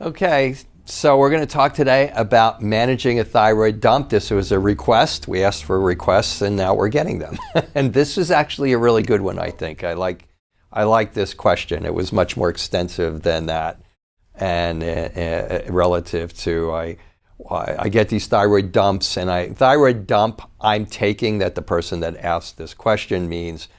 Okay, so we're going to talk today about managing a thyroid dump. This was a request. We asked for requests, and now we're getting them. And this is actually a really good one, I think. I like this question. It was much more extensive than that, and relative to I get these thyroid dumps, and thyroid dump. I'm taking that the person that asked this question means.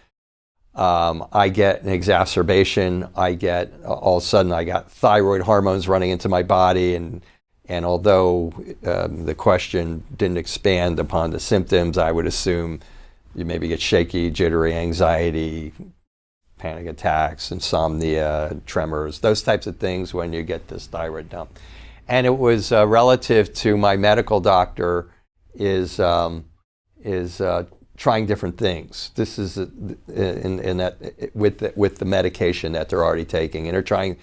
I get an exacerbation. All of a sudden I got thyroid hormones running into my body, and although the question didn't expand upon the symptoms, I would assume you maybe get shaky, jittery, anxiety, panic attacks, insomnia, tremors, those types of things when you get this thyroid dump. And it was relative to my medical doctor is trying different things. This is in that with the medication that they're already taking, and they're trying,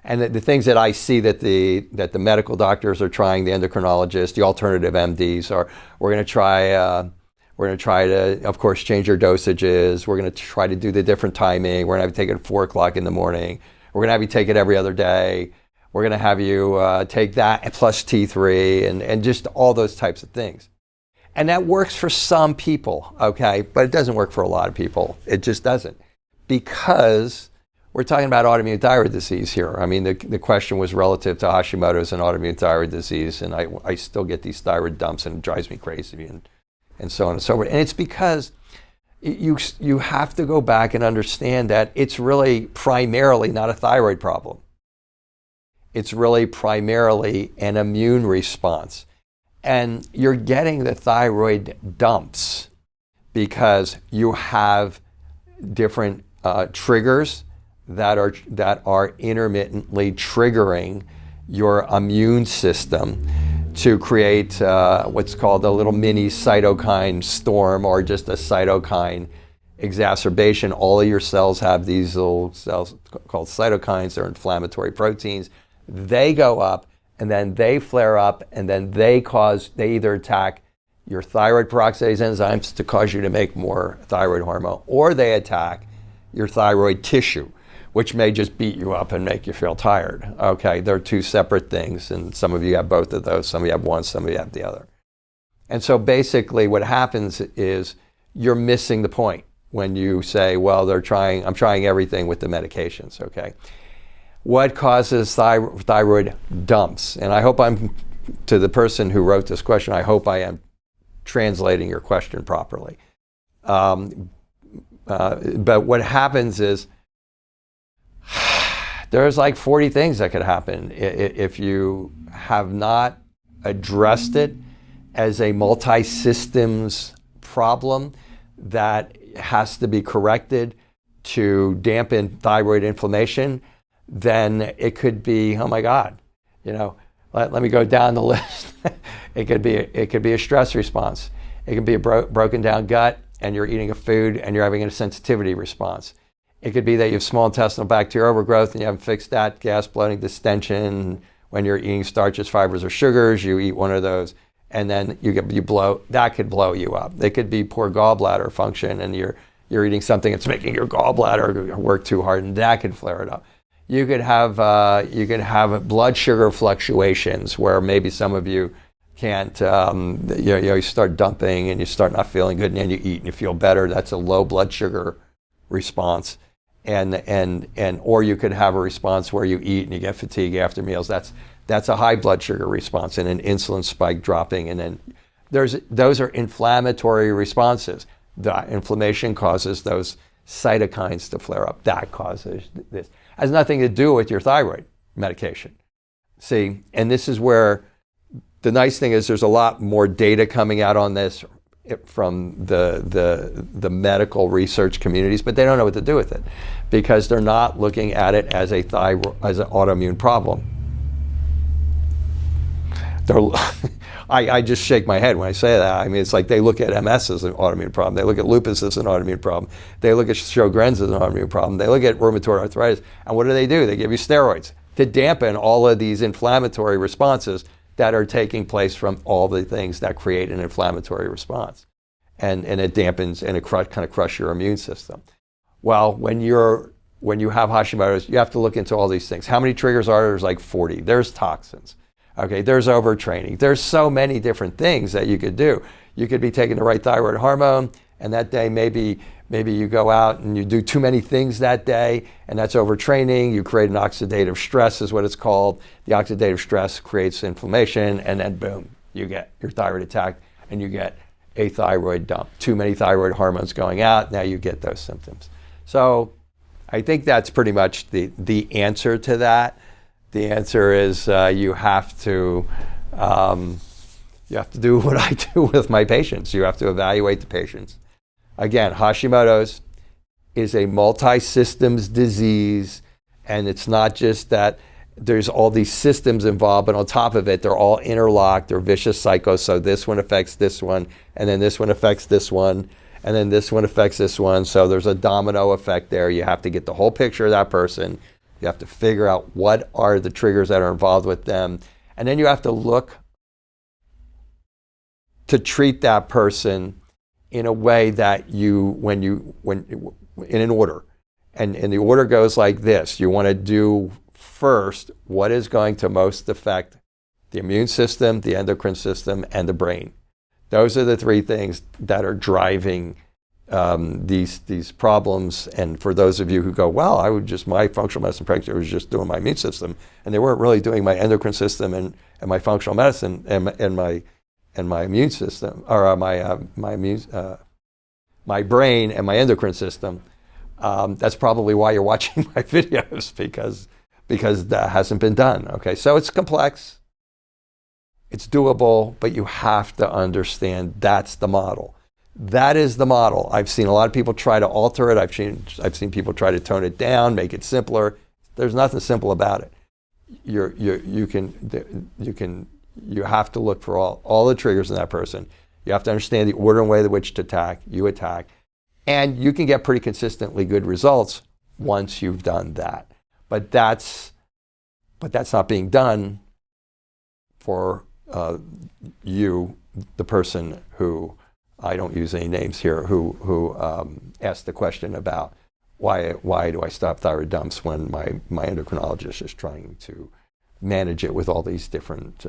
and the things that I see that the medical doctors are trying, the endocrinologists, the alternative MDs are, we're going to try to, of course, change your dosages. We're going to try to do the different timing. We're going to have you take it at 4 o'clock in the morning. We're going to have you take it every other day. We're going to have you take that plus T3 and just all those types of things. And that works for some people, okay? But it doesn't work for a lot of people. It just doesn't. Because we're talking about autoimmune thyroid disease here. I mean, the question was relative to Hashimotos and autoimmune thyroid disease, and I still get these thyroid dumps, and it drives me crazy, and so on and so forth. And it's because you have to go back and understand that it's really primarily not a thyroid problem. It's really primarily an immune response. And you're getting the thyroid dumps because you have different triggers that are intermittently triggering your immune system to create what's called a little mini cytokine storm, or just a cytokine exacerbation. All of your cells have these little cells called cytokines. They're inflammatory proteins. They go up, and then they flare up, and then they either attack your thyroid peroxidase enzymes to cause you to make more thyroid hormone, or they attack your thyroid tissue, which may just beat you up and make you feel tired. Okay, they're two separate things, and some of you have both of those, some of you have one, some of you have the other. And so basically what happens is you're missing the point when you say, well, I'm trying everything with the medications, okay? What causes thyroid dumps? And I hope to the person who wrote this question, I hope I am translating your question properly. But what happens is there's like 40 things that could happen if you have not addressed it as a multi-systems problem that has to be corrected to dampen thyroid inflammation. Then it could be, oh my God, let me go down the list. It could be a stress response. It could be a broken down gut, and you're eating a food and you're having a sensitivity response. It could be that you have small intestinal bacterial overgrowth and you haven't fixed that, gas, bloating, distension. When you're eating starches, fibers, or sugars, you eat one of those, and then you blow. That could blow you up. It could be poor gallbladder function, and you're eating something that's making your gallbladder work too hard, and that could flare it up. You could have blood sugar fluctuations where maybe some of you can't, you start dumping and you start not feeling good, and then you eat and you feel better. That's a low blood sugar response, or you could have a response where you eat and you get fatigue after meals. That's a high blood sugar response and an insulin spike dropping, and then those are inflammatory responses. The inflammation causes those cytokines to flare up. That causes this. Has nothing to do with your thyroid medication. See, and this is where the nice thing is there's a lot more data coming out on this from the medical research communities, but they don't know what to do with it because they're not looking at it as an autoimmune problem. I just shake my head when I say that. I mean, it's like they look at MS as an autoimmune problem. They look at lupus as an autoimmune problem. They look at Sjogren's as an autoimmune problem. They look at rheumatoid arthritis. And what do? They give you steroids to dampen all of these inflammatory responses that are taking place from all the things that create an inflammatory response. And it dampens and it kind of crush your immune system. Well, when you're when you have Hashimoto's, you have to look into all these things. How many triggers are there? There's like 40. There's toxins. Okay, there's overtraining. There's so many different things that you could do. You could be taking the right thyroid hormone, and that day maybe you go out and you do too many things that day, and that's overtraining. You create an oxidative stress is what it's called. The oxidative stress creates inflammation, and then boom, you get your thyroid attacked, and you get a thyroid dump. Too many thyroid hormones going out, now you get those symptoms. So I think that's pretty much the answer to that. The answer is you have to do what I do with my patients. You have to evaluate the patients. Again, Hashimoto's is a multi-systems disease, and it's not just that there's all these systems involved, but on top of it, they're all interlocked. They're vicious cycles. So this one affects this one, and then this one affects this one, and then this one affects this one. So there's a domino effect there. You have to get the whole picture of that person. You have to figure out what are the triggers that are involved with them. And then you have to look to treat that person in a way that in an order. And the order goes like this. You want to do first what is going to most affect the immune system, the endocrine system, and the brain. Those are the three things that are driving these problems. And for those of you who go, well, my functional medicine practitioner was just doing my immune system, and they weren't really doing my endocrine system and my functional medicine and my immune system, or my brain and my endocrine system. That's probably why you're watching my videos, because that hasn't been done. Okay, so it's complex, it's doable, but you have to understand that's the model. That is the model. I've seen a lot of people try to alter it. I've seen people try to tone it down, make it simpler. There's nothing simple about it. You have to look for all the triggers in that person. You have to understand the order and way in which to attack. You attack, and you can get pretty consistently good results once you've done that. But that's not being done for you, the person who, I don't use any names here, who asked the question about why do I stop thyroid dumps when my endocrinologist is trying to manage it with all these different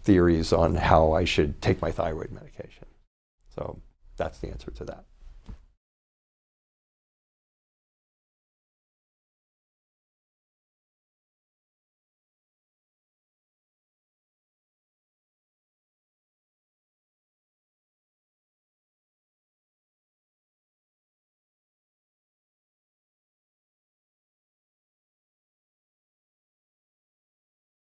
theories on how I should take my thyroid medication. So that's the answer to that.